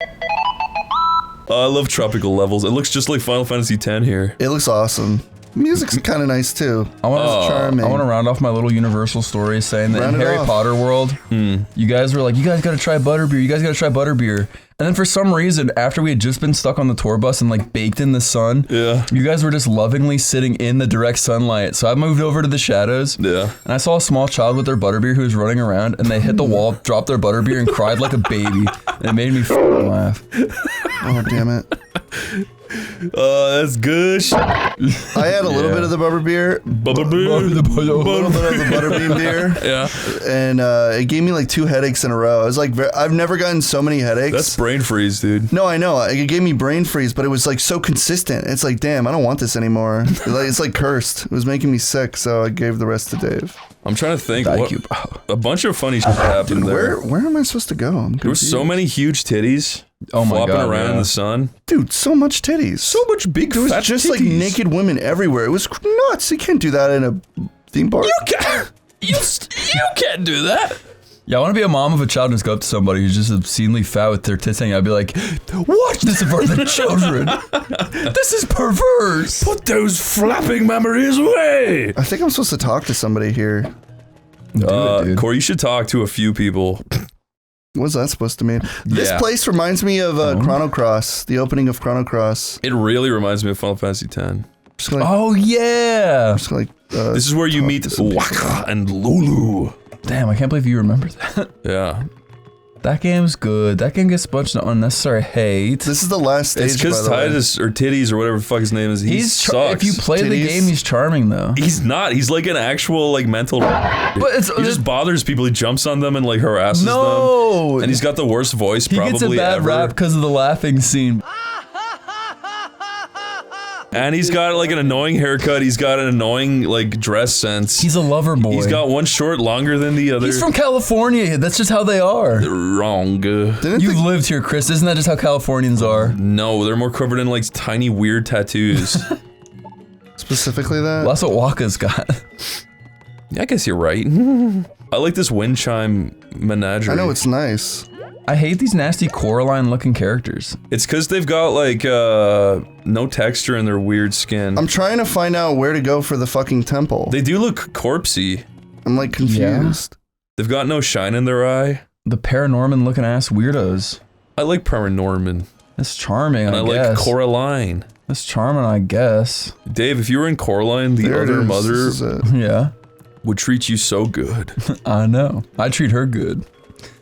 I love tropical levels. It looks just like Final Fantasy X here. It looks awesome. Music's kind of nice too. I want to round off my little Universal story saying that in Harry Potter world, you guys were like, you guys got to try butterbeer. You guys got to try butterbeer. And then for some reason, after we had just been stuck on the tour bus and like baked in the sun, you guys were just lovingly sitting in the direct sunlight. So I moved over to the shadows. Yeah. And I saw a small child with their butterbeer who was running around, and they hit the wall, dropped their butterbeer, and cried like a baby. And it made me f***ing laugh. Oh, damn it. That's good shit. I had a little bit of the butterbeer. Butterbeer. A little bit of the butterbean beer. Yeah. And it gave me like 2 headaches in a row. I was like, I've never gotten so many headaches. That's brain freeze, dude. No, I know. It gave me brain freeze, but it was like so consistent. It's like, damn, I don't want this anymore. It's like cursed. It was making me sick, so I gave the rest to Dave. I'm trying to think. A bunch of funny shit happened there. Where am I supposed to go? There were so many huge titties. Flopping around in the sun. Dude, so much titties. So much big fat It was just like naked women everywhere. It was nuts. You can't do that in a theme park. You can't do that. Yeah, I want to be a mom of a child and just go up to somebody who's just obscenely fat with their tits hanging out. I'd be like, watch this for the children. This is perverse. Put those flapping memories away. I think I'm supposed to talk to somebody here. Corey, you should talk to a few people. What's that supposed to mean? This place reminds me of Chrono Cross, the opening of Chrono Cross. It really reminds me of Final Fantasy X. This is where you meet Waka and Lulu. Damn, I can't believe you remember that. Yeah. That game's good. That game gets a bunch of unnecessary hate. This is the last stage. It's because Titus or Titties or whatever the fuck his name is. He sucks. If you play the game, he's charming though. He's not. He's like an actual like mental. But he just bothers people. He jumps on them and like harasses them. And he's got the worst voice probably ever. He gets a bad rap because of the laughing scene. And he's got like an annoying haircut. He's got an annoying like dress sense. He's a lover boy. He's got one short longer than the other. He's from California. That's just how they are. Wrong. You've lived here, Chris. Isn't that just how Californians are? No, they're more covered in like tiny weird tattoos. Specifically that? That's what Waka's got. Yeah, I guess you're right. I like this wind chime menagerie. I know, it's nice. I hate these nasty Coraline looking characters. It's because they've got like no texture in their weird skin. I'm trying to find out where to go for the fucking temple. They do look corpsey. I'm like confused. Yeah. They've got no shine in their eye. The Paranorman looking ass weirdos. I like Paranorman. That's charming, and I like Coraline. That's charming, I guess. Dave, if you were in Coraline, the other mother would treat you so good. I know. I treat her good.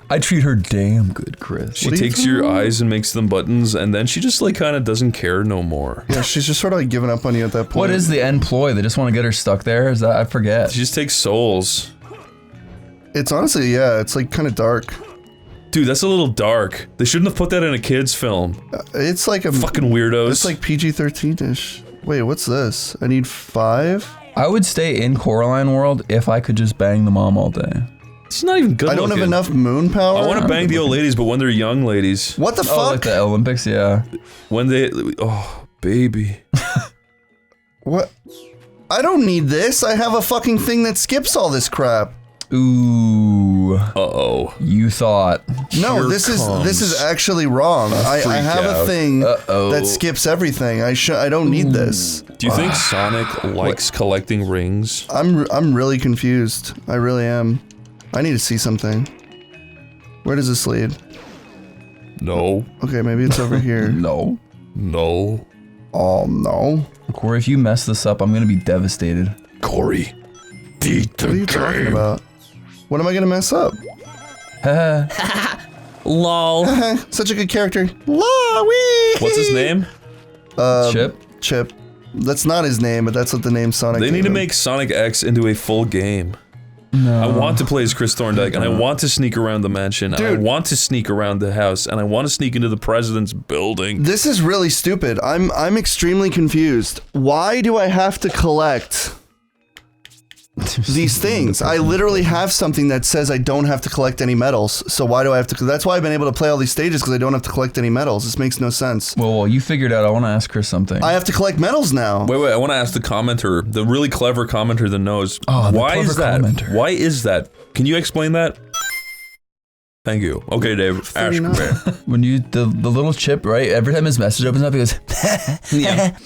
I treat her damn good, Chris. She takes your eyes and makes them buttons, and then she just like kind of doesn't care no more. Yeah, she's just sort of like giving up on you at that point. What is the end ploy? They just want to get her stuck there? Is that, I forget. She just takes souls. It's honestly, yeah, it's like kind of dark. Dude, that's a little dark. They shouldn't have put that in a kid's film. It's like a fucking weirdos. It's like PG-13-ish. Wait, what's this? I need 5? I would stay in Coraline World if I could just bang the mom all day. She's not even good I don't looking. have enough moon power. I want to bang the old ladies, but when they're young ladies. What the fuck? Oh, like the Olympics, yeah. When they, oh, baby. What? I don't need this. I have a fucking thing that skips all this crap. Ooh. Uh-oh. You thought. No, this is actually wrong. I have a thing that skips everything. I don't need this. Do you think Sonic likes collecting rings? I'm really confused. I really am. I need to see something. Where does this lead? No. Okay, maybe it's over here. No. No. Oh, no. Corey, if you mess this up, I'm gonna be devastated. Corey, beat the What are you talking about? What am I gonna mess up? Lol. Such a good character. Lol-wee. What's his name? Chip? Chip. That's not his name, but that's what the name Sonic They need to him. make Sonic X into a full game. No. I want to play as Chris Thorndike, and I want to sneak around the mansion, and I want to sneak around the house, and I want to sneak into the president's building. This is really stupid. I'm extremely confused. Why do I have to collect these things? I literally have something that says I don't have to collect any medals. So why do I have to? That's why I've been able to play all these stages, because I don't have to collect any medals. This makes no sense. Well, you figured out. I want to ask Chris something. I have to collect medals now. Wait, I want to ask the commenter, the really clever commenter that knows. Oh, the why clever is that? commenter. Why is that? Can you explain that? Thank you. Okay, Dave. Ash, when you the little chip, right? Every time his message opens up, he goes. Yeah.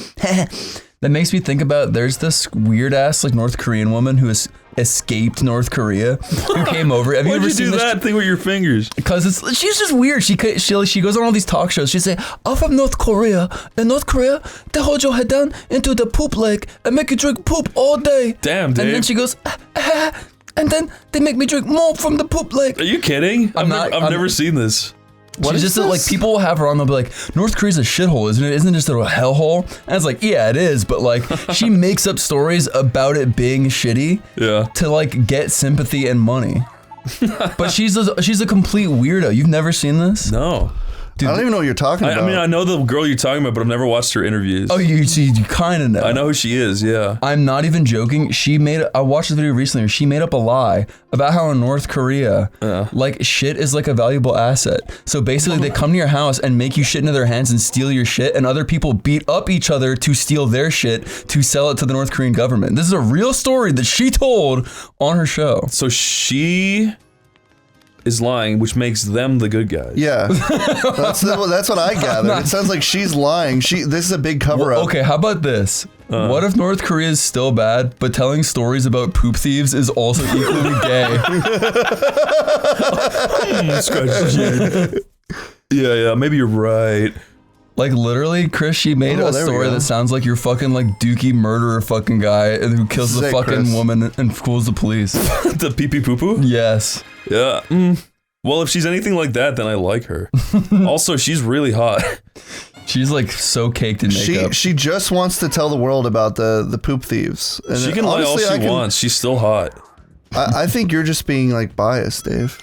That makes me think about there's this weird ass like North Korean woman who has escaped North Korea who came over. Have you ever seen that thing with your fingers? Because she's just weird. She goes on all these talk shows. She say, "I'm from North Korea. In North Korea, they hold your head down into the poop lake and make you drink poop all day." Damn, Dave. And then she goes, and then they make me drink more from the poop lake. Are you kidding? I've never seen this. What she's just like, people will have her on, they'll be like, North Korea's a shithole, isn't it? Isn't it just a hellhole? And it's like, yeah, it is, but like, she makes up stories about it being shitty to like get sympathy and money. But she's a complete weirdo. You've never seen this? No. Dude, I don't even know what you're talking about. I mean, I know the girl you're talking about, but I've never watched her interviews. Oh, you kind of know. I know who she is, yeah. I'm not even joking. I watched this video recently where she made up a lie about how in North Korea, like, shit is like a valuable asset. So basically, they come to your house and make you shit into their hands and steal your shit, and other people beat up each other to steal their shit to sell it to the North Korean government. This is a real story that she told on her show. So she is lying, which makes them the good guys. Yeah, that's what I gathered. It sounds like she's lying. This is a big cover up. Okay, how about this? What if North Korea is still bad, but telling stories about poop thieves is also equally gay? Yeah, maybe you're right. Like literally, Chris, she made a story that sounds like you're fucking like dookie murderer fucking guy who kills the fucking woman and fools the police. The pee-pee poo-poo? Yes. Yeah. Well, if she's anything like that, then I like her. Also, she's really hot. She's like so caked in makeup. She just wants to tell the world about the poop thieves. And she can lie all she wants. She's still hot. I think you're just being like biased, Dave.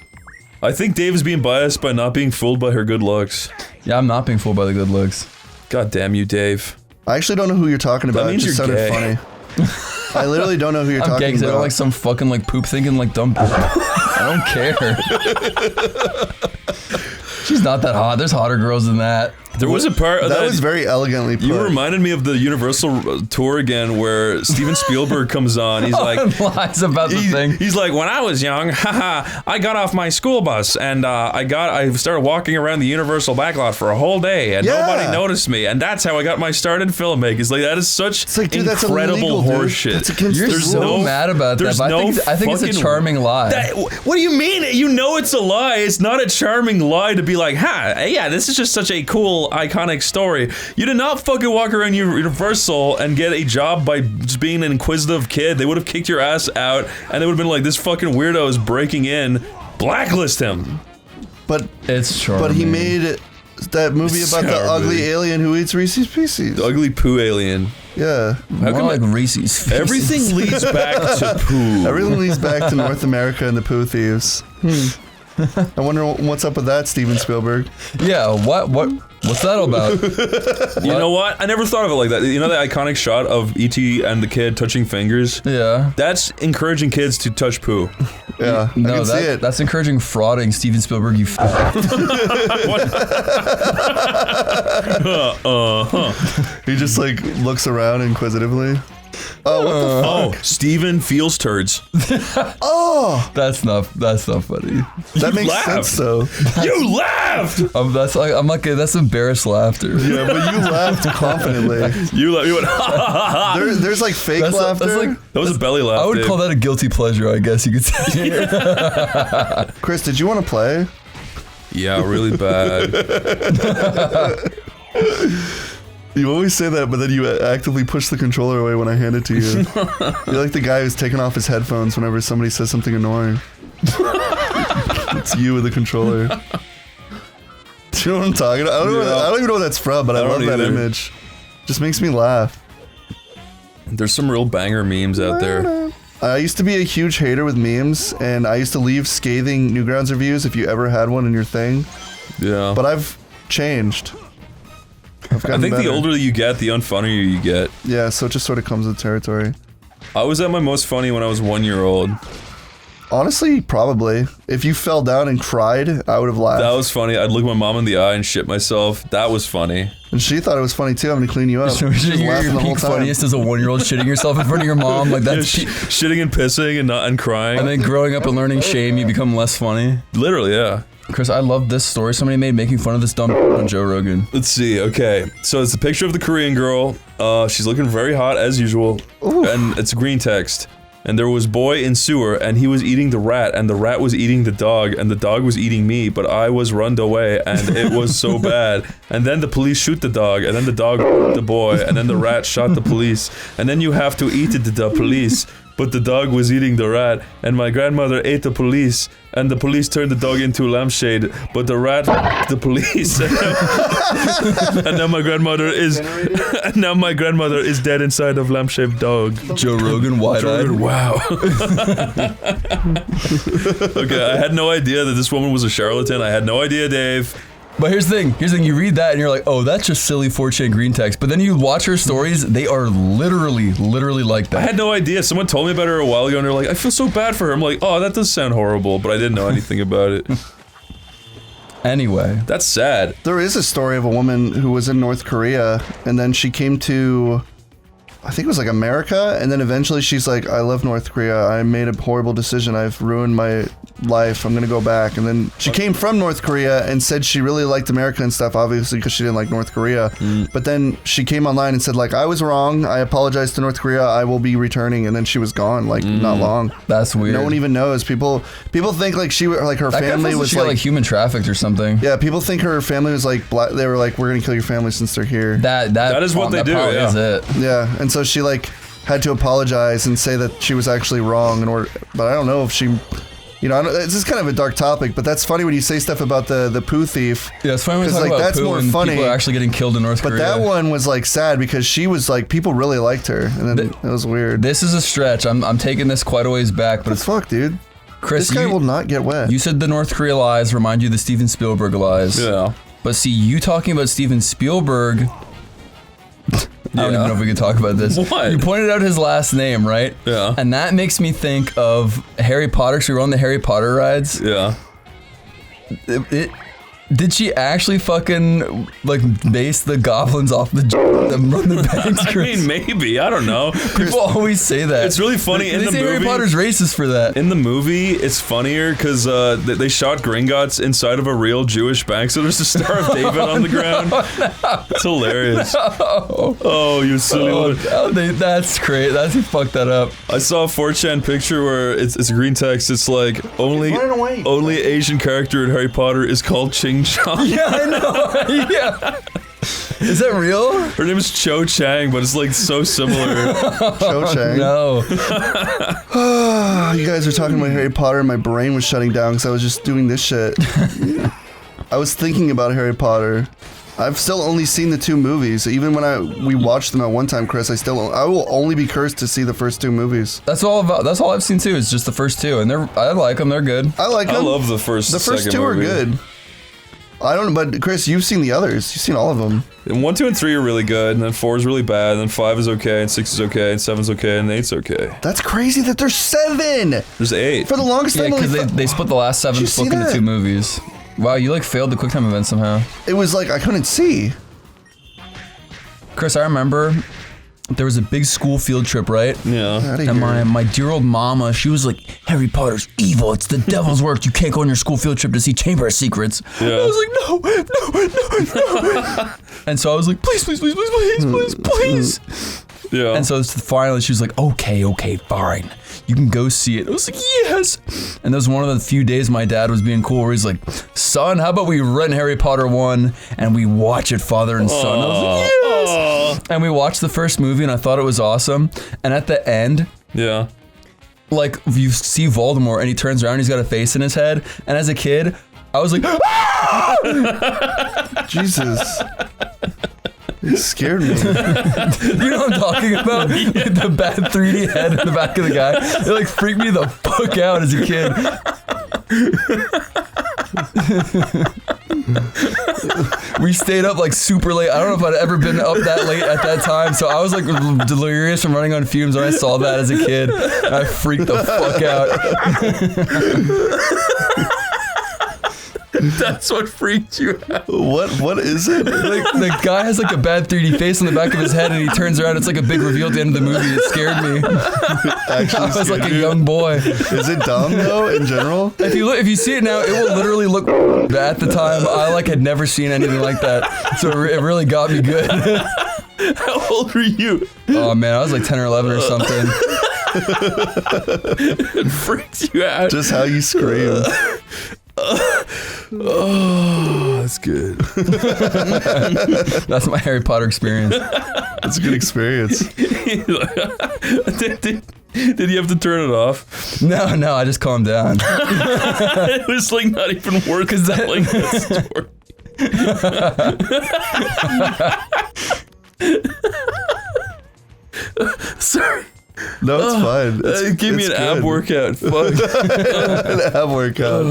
I think Dave is being biased by not being fooled by her good looks. Yeah, I'm not being fooled by the good looks. God damn you, Dave. I actually don't know who you're talking about. That means it just you're sounded gay. funny. I literally don't know who you're talking gay 'cause about. I don't like some fucking like poop thinking like dumb. I don't care. She's not that hot. There's hotter girls than that. There was a part of that was very elegantly put. You reminded me of the Universal tour again, where Steven Spielberg comes on. He's like, lies about the thing. He's like, when I was young, I got off my school bus and I started walking around the Universal backlot for a whole day, and nobody noticed me, and that's how I got my start in filmmaking. It's like that is such incredible horseshit. You're so mad about that. But I think it's a charming lie. What do you mean? You know it's a lie. It's not a charming lie to be like, yeah, this is just such a cool, iconic story. You did not fucking walk around Universal and get a job by just being an inquisitive kid. They would have kicked your ass out, and they would have been like, this fucking weirdo is breaking in. Blacklist him. But it's charming. But he made that movie about the ugly alien who eats Reese's Pieces. The ugly poo alien. Yeah. How come like Reese's Pieces? Everything leads back to poo. Everything leads back to North America and the poo thieves. I wonder what's up with that, Steven Spielberg. Yeah, what's that about? You know what? I never thought of it like that. You know the iconic shot of E.T. and the kid touching fingers? Yeah. That's encouraging kids to touch poo. Yeah, no, I can see it. That's encouraging frauding, Steven Spielberg, you He just like looks around inquisitively. Oh, what the fuck? Steven feels turds. Oh, that's not funny. That makes sense though. You laughed. That's embarrassed laughter. Yeah, but you laughed confidently. You went. There's like fake laughter. That was a belly laugh. I would call that a guilty pleasure, I guess you could say. Chris, did you want to play? Yeah, really bad. You always say that, but then you actively push the controller away when I hand it to you. You're like the guy who's taking off his headphones whenever somebody says something annoying. It's you with the controller. Do you know what I'm talking about? I don't even know what that's from, but I love that image. Just makes me laugh. There's some real banger memes out there. I used to be a huge hater with memes, and I used to leave scathing Newgrounds reviews if you ever had one in your thing. Yeah. But I've changed. I think the older you get, the unfunnier you get. Yeah, so it just sort of comes with the territory. I was at my most funny when I was 1 year old. Honestly, probably. If you fell down and cried, I would have laughed. That was funny. I'd look my mom in the eye and shit myself. That was funny. And she thought it was funny too. I'm gonna clean you up. So you're the whole funniest as a 1 year old shitting yourself in front of your mom. Like that's shitting and pissing and crying. And then growing up and learning shame, you become less funny. Literally, yeah. Chris, I love this story somebody made making fun of this dumb on Joe Rogan. Let's see. Okay, so it's a picture of the Korean girl. She's looking very hot as usual, and it's green text. And there was boy in sewer, and he was eating the rat, and the rat was eating the dog, and the dog was eating me, but I was runned away, and it was so bad. And then the police shoot the dog, and then the dog the boy, and then the rat shot the police, and then you have to eat it to the police. But the dog was eating the rat, and my grandmother ate the police, and the police turned the dog into a lampshade, but the rat the police. And now my grandmother is dead inside of lampshade dog. Joe Rogan, wide-eyed. Wow. Okay, I had no idea that this woman was a charlatan. I had no idea, Dave. But here's the thing, you read that and you're like, oh, that's just silly 4chan green text. But then you watch her stories, they are literally like that. I had no idea. Someone told me about her a while ago and they're like, I feel so bad for her. I'm like, oh, that does sound horrible, but I didn't know anything about it. Anyway. That's sad. There is a story of a woman who was in North Korea, and then she came to, I think it was like America, and then eventually she's like, I love North Korea. I made a horrible decision. I've ruined my life. I'm gonna go back. And then she came from North Korea and said she really liked America and stuff, obviously because she didn't like North Korea. But then she came online and said like, I was wrong. I apologize to North Korea. I will be returning. And then she was gone like not long. That's weird. No one even knows. People think like her family was she got, like human trafficked or something. Yeah, people think her family was like black. They were like, we're gonna kill your family since they're here. That is what they do. Is it. Yeah, and so she like had to apologize and say that she was actually wrong in order. But I don't know if she, this is kind of a dark topic. But that's funny when you say stuff about the poo thief. Yeah, it's funny when you talk about that's poo more and funny. People are actually getting killed in North Korea. But that one was like sad because she was like, people really liked her, and then it was weird. This is a stretch. I'm taking this quite a ways back, but it's fuck, dude. Chris, this guy will not get wet. You said the North Korea lies remind you of the Steven Spielberg lies. Yeah. But see, you talking about Steven Spielberg. I don't even know if we can talk about this. What? You pointed out his last name, right? Yeah. And that makes me think of Harry Potter. So we were on the Harry Potter rides. Yeah. Did she actually fucking like base the goblins off the run the banks? I mean, maybe. I don't know. People always say that. It's really funny in the movie. Harry Potter's racist for that. In the movie, it's funnier because they shot Gringotts inside of a real Jewish bank, so there's a Star of David on the ground. It's hilarious. Oh, you silly one. That's great. He fucked that up. I saw a 4chan picture where it's green text. It's like only Asian character in Harry Potter is called Ching Chong. Yeah, I know. Yeah. Is that real? Her name is Cho Chang, but it's like so similar. Cho Chang. No. You guys were talking about Harry Potter and my brain was shutting down because I was just doing this shit. I was thinking about Harry Potter. I've still only seen the 2 movies. Even when we watched them at one time, Chris, I will only be cursed to see the first 2 movies. That's all I've seen too. Is just the first 2, and I like them. They're good. I like them. I love the first. The first 2 are good. I don't know, but Chris, you've seen the others. You've seen all of them. And 1, 2, and 3 are really good, and then 4 is really bad, and then 5 is okay, and 6 is okay, and 7's okay, and 8's okay. That's crazy that there's 7. There's 8. For the longest time, because they split the last 7th book into 2 movies. Wow, you like failed the QuickTime event somehow. It was like I couldn't see. Chris, I remember there was a big school field trip, right? Yeah. And my dear old mama, she was like, Harry Potter's evil. It's the devil's work. You can't go on your school field trip to see Chamber of Secrets. Yeah. I was like, no. And so I was like, please. Yeah. And so finally she was like, okay, fine. You can go see it. I was like, yes. And that was one of the few days my dad was being cool where he's like, son, how about we rent Harry Potter 1 and we watch it father and son? I was like, yes. And we watched the first movie and I thought it was awesome. And at the end, yeah, like you see Voldemort and he turns around and he's got a face in his head. And as a kid, I was like, Jesus. It scared me. You know what I'm talking about? Like the bad 3D head in the back of the guy. It like freaked me the fuck out as a kid. We stayed up like super late. I don't know if I'd ever been up that late at that time. So I was like delirious from running on fumes when I saw that as a kid. I freaked the fuck out. That's what freaked you out. What is it? Like, the guy has like a bad 3D face on the back of his head, and he turns around. It's like a big reveal at the end of the movie. It scared me. Actually, I was like a young boy. Is it dumb though? In general, If you see it now, it will literally look. At the time, I like had never seen anything like that, so it really got me good. How old were you? Oh man, I was like 10 or 11 or something. It freaked you out. just how you scream. Oh, that's good. That's my Harry Potter experience. It's a good experience. Did you have to turn it off? No, I just calmed down. It was like not even worth telling that story. Sorry. No, it's fine. Give me an ab workout. Fuck. An ab workout.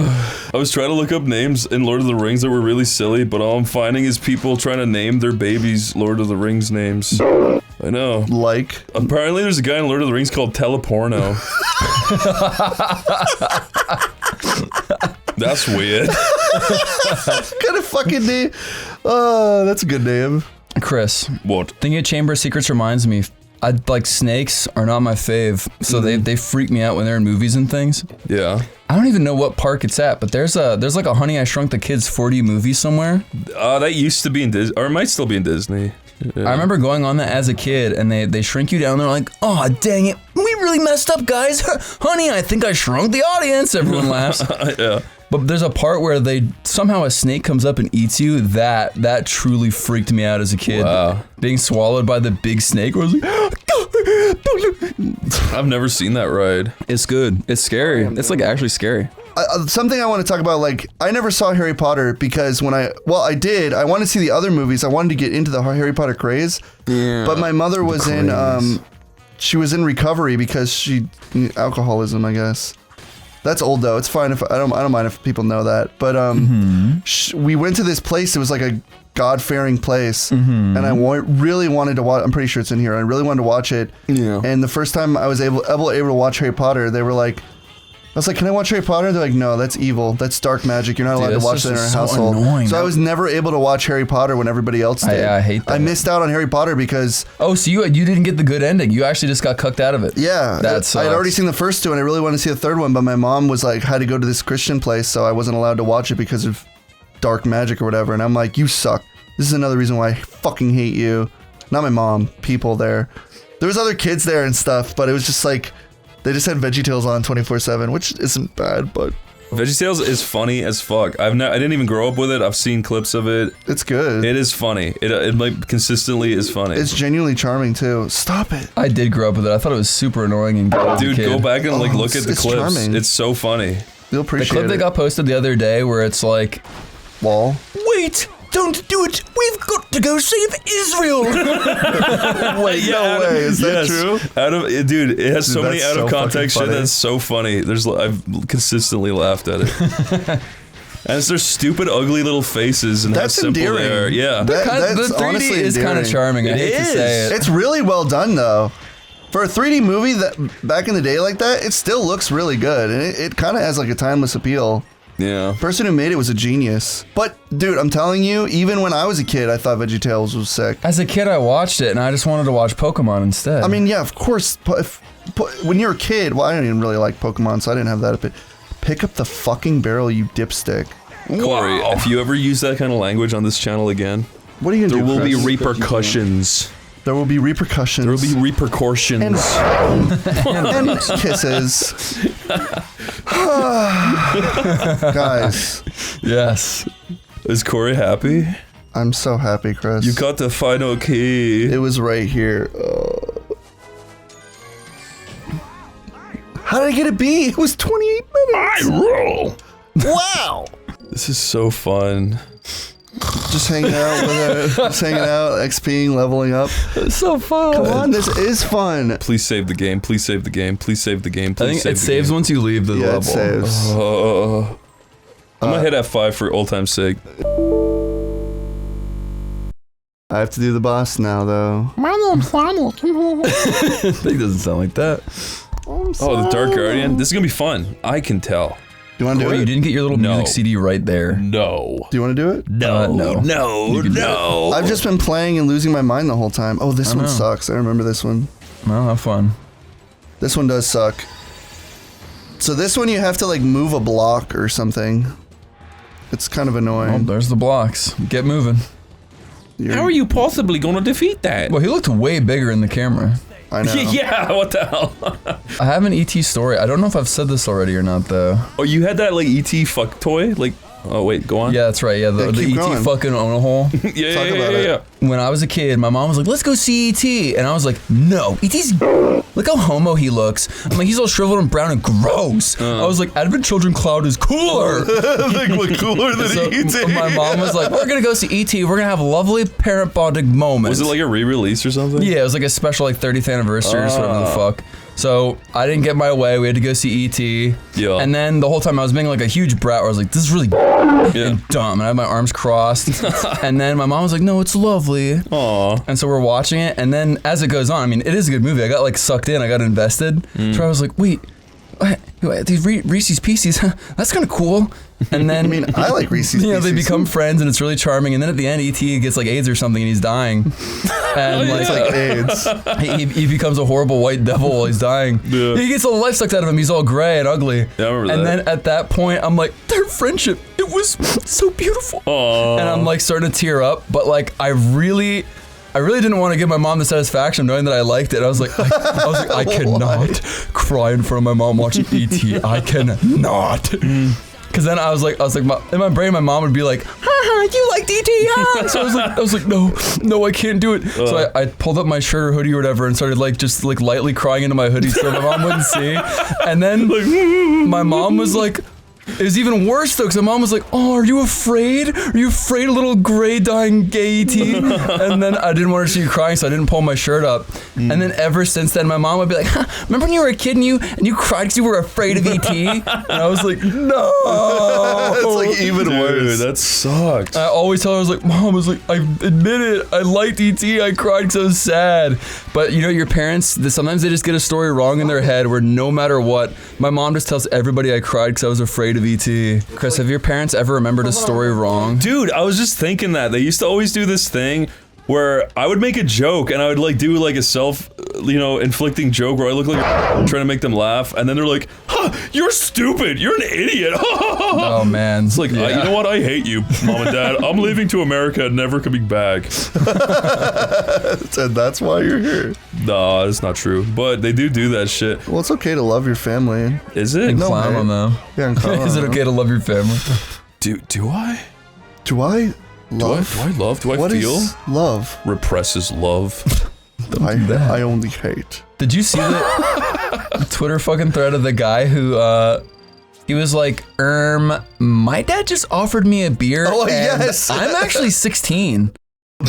I was trying to look up names in Lord of the Rings that were really silly, but all I'm finding is people trying to name their babies Lord of the Rings names. I know. Like? Apparently there's a guy in Lord of the Rings called Teleporno. That's weird. What kind of fucking name? That's a good name. Chris, What? thinking of Chamber of Secrets reminds me. Snakes are not my fave, so they freak me out when they're in movies and things. Yeah. I don't even know what park it's at, but there's like a Honey I Shrunk the Kids 4D movie somewhere. That used to be in Disney, or it might still be in Disney. Yeah. I remember going on that as a kid, and they shrink you down. They're like, "Oh, dang it, we really messed up, guys! Honey, I think I shrunk the audience." Everyone laughs. Yeah. But there's a part where somehow a snake comes up and eats you. That truly freaked me out as a kid. Wow. Being swallowed by the big snake. Where I was like, I've never seen that ride. it's good. It's scary. It's like actually scary. Something I want to talk about, like, I never saw Harry Potter because I did. I wanted to see the other movies. I wanted to get into the Harry Potter craze. Yeah. But my mother was she was in recovery because alcoholism, I guess. That's old though. It's fine if I don't mind if people know that. But we went to this place. It was like a God-fearing place, and I really wanted to watch. I'm pretty sure it's in here. I really wanted to watch it. Yeah. And the first time I was able to watch Harry Potter, they were like, I was like, "Can I watch Harry Potter?" They're like, "No, that's evil. That's dark magic. You're not allowed to watch that in our household." Annoying. So I was never able to watch Harry Potter when everybody else did. I hate that. I missed out on Harry Potter because so you didn't get the good ending. You actually just got cucked out of it. Yeah, I had already seen the first two, and I really wanted to see the third one, but my mom was like, had to go to this Christian place, so I wasn't allowed to watch it because of dark magic or whatever. And I'm like, "You suck. This is another reason why I fucking hate you." Not my mom, people there. There was other kids there and stuff, but it was just like, they just had VeggieTales on 24/7, which isn't bad, but VeggieTales is funny as fuck. I didn't even grow up with it. I've seen clips of it. It's good. It is funny. It like consistently is funny. It's genuinely charming too. Stop it. I did grow up with it. I thought it was super annoying and gay as a Dude, kid. go back and like look at the it's clips. charming. It's so funny. You'll The appreciate clip that got posted the other day where it's like, Wall. "Wait, don't do it. We've got to go save Israel." Wait, no way. Is that true? Dude, it has so many that's out of so context fucking shit funny. that's so funny. I've consistently laughed at it. And it's their stupid, ugly little faces and That's how simple endearing. they are. Yeah. That's the 3D honestly is kind of endearing. charming. I It hate to say is. it. It's really well done though. For a 3D movie that back in the day like that, it still looks really good, and it kind of has like a timeless appeal. Yeah. The person who made it was a genius. But dude, I'm telling you, even when I was a kid, I thought VeggieTales was sick. As a kid, I watched it and I just wanted to watch Pokemon instead. I mean, yeah, of course. When you're a kid, well, I didn't even really like Pokemon, so I didn't have that. But pick up the fucking barrel, you dipstick. Corey, if you ever use that kind of language on this channel again, What are you gonna there do? will be Chris? repercussions. There will be repercussions. There will be repercussions. and kisses. Guys, yes. Is Corey happy? I'm so happy, Chris. You got the final key. It was right here. How did I get a B? It was 28 minutes. I roll. Wow. This is so fun. Just hanging out with just hanging out, XPing, leveling up. It's so fun. Come on, this is fun. Please save the game. Please save the game. Please save the game. I Please think save it the saves game. once you leave the Yeah, level. it saves. I'm gonna hit F5 for old time's sake. I have to do the boss now, though. My name's Sonic. It doesn't sound like that. Oh, the Dark Guardian. This is gonna be fun. I can tell. Do you want to do Corey, it? you didn't get your little music CD right there. No. Do you want to do it? No. No. No. I've just been playing and losing my mind the whole time. Oh, this one sucks. I remember this one. Well, have fun. This one does suck. So this one you have to like move a block or something. It's kind of annoying. Well, there's the blocks. Get moving. How are you possibly going to defeat that? Well, he looked way bigger in the camera. I know. Yeah, what the hell? I have an ET story. I don't know if I've said this already or not, though. Oh, you had that like ET fuck toy? Like, oh wait, go on. Yeah, that's right. Yeah, the keep ET going. fucking Oney hole. yeah. When I was a kid, my mom was like, let's go see ET. And I was like, no, ET's... Look how homo he looks. I'm like, he's all shriveled and brown and gross. I was like, Advent Children Cloud is cooler. Like, what cooler than So ET? my mom was like, we're going to go see ET. We're going to have a lovely parent bonding moment. Was it like a re-release or something? Yeah, it was like a special like 30th anniversary or whatever the fuck. So I didn't get my way. We had to go see ET. Yeah. And then the whole time I was being like a huge brat where I was like, this is really and dumb. And I had my arms crossed. And then my mom was like, no, it's lovely. Aw. And so we're watching it. And then as it goes on, I mean, it is a good movie. I got like sucked in. I got invested. So I was like, wait, these Reese's Pieces, that's kind of cool. And then, I mean, I like Reese's you know, they Pieces. become friends and it's really charming. And then at the end, E.T. gets like AIDS or something and he's dying. And It's like AIDS. he becomes a horrible white devil while he's dying. Yeah. He gets all the life sucked out of him. He's all gray and ugly. Yeah, I remember and that. then at that point, I'm like, their friendship, it was so beautiful. Aw. And I'm like starting to tear up. But like, I really didn't want to give my mom the satisfaction knowing that I liked it. I was like, I cannot cry in front of my mom watching E.T. I cannot. Because then I was like, in my brain, my mom would be like, haha, you liked E.T. Huh? So I was like, no, I can't do it. So I pulled up my shirt or hoodie or whatever and started like just like lightly crying into my hoodie so my mom wouldn't see. And then my mom was like, it was even worse though, because my mom was like, oh, are you afraid? Are you afraid of little gray dying gay E.T.? And then I didn't want to see you crying, so I didn't pull my shirt up. And then ever since then, my mom would be like, remember when you were a kid and you cried because you were afraid of E.T.? And I was like, no. It's like even worse. That sucks. I always tell her, I was like, Mom, I admit it. I liked E.T. I cried because I was sad. But you know, your parents, sometimes they just get a story wrong in their head where no matter what, my mom just tells everybody I cried because I was afraid of E.T. Chris, have your parents ever remembered a story wrong? Dude, I was just thinking that. They used to always do this thing where I would make a joke and I would like do like a inflicting joke where I look like I'm trying to make them laugh, and then they're like, you're stupid, you're an idiot. Oh man. It's like, you know what, I hate you, Mom and Dad. I'm leaving to America and never coming back. And that's why you're here. Nah, it's not true. But they do that shit. Well, it's okay to love your family. Is it? And No, clown man. on them. Yeah, and clown Is it on okay to love your family? Do I? Do I love? Do I love? Do I What feel? is love? Represses love. I only hate. Did you see the Twitter fucking thread of the guy who he was like, my dad just offered me a beer. Oh, and yes. I'm actually 16.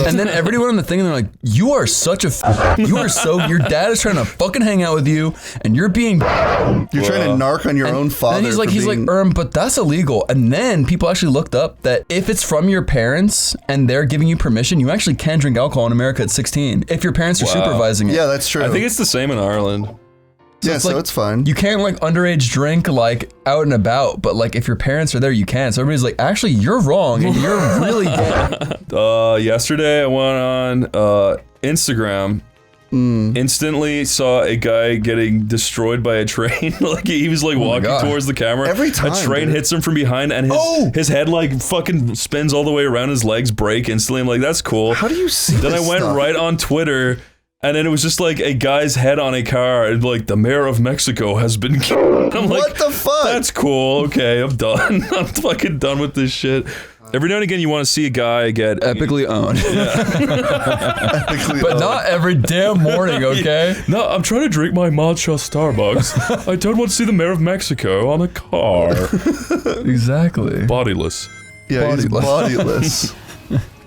And then everybody went on the thing and they're like, you are such a your dad is trying to fucking hang out with you and you're being You're trying to narc on your own father. And he's like, but that's illegal. And then people actually looked up that if it's from your parents and they're giving you permission, you actually can drink alcohol in America at 16 if your parents are supervising it. Yeah, that's true. I think it's the same in Ireland. So it's fine. You can't like underage drink like out and about, but like if your parents are there, you can. So everybody's like, actually, you're wrong and you're really gay. Yesterday I went on Instagram. Instantly saw a guy getting destroyed by a train. Like he was like walking towards the camera. Every time, a train hits him from behind, and his head like fucking spins all the way around. His legs break instantly. I'm like, that's cool. How do you see Then this I went stuff? right on Twitter. And then it was just like a guy's head on a car, and like the mayor of Mexico has been killed. I'm like, What the fuck? That's cool. Okay, I'm done. I'm fucking done with this shit. Every now and again, you want to see a guy get Epically owned. Epically But owned. not every damn morning, okay? No, I'm trying to drink my matcha Starbucks. I don't want to see the mayor of Mexico on a car. Exactly. Bodiless. Yeah, he's Bodiless. bodiless.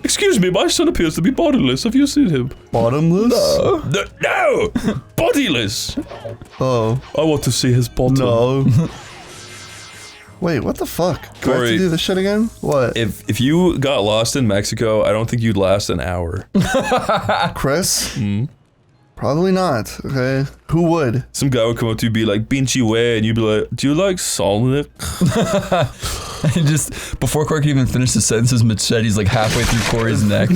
Excuse me, my son appears to be bodiless. Have you seen him? Bottomless? No! Bodiless! Oh. I want to see his bottom. No. Wait, what the fuck? Do I have Corey, to do this shit again? What? If you got lost in Mexico, I don't think you'd last an hour. Chris? Probably not. Okay. Who would? Some guy would come up to you and be like, Binchy way, and you'd be like, do you like Sonic? And just before Corey can even finish the sentence, his machete's like halfway through Corey's neck.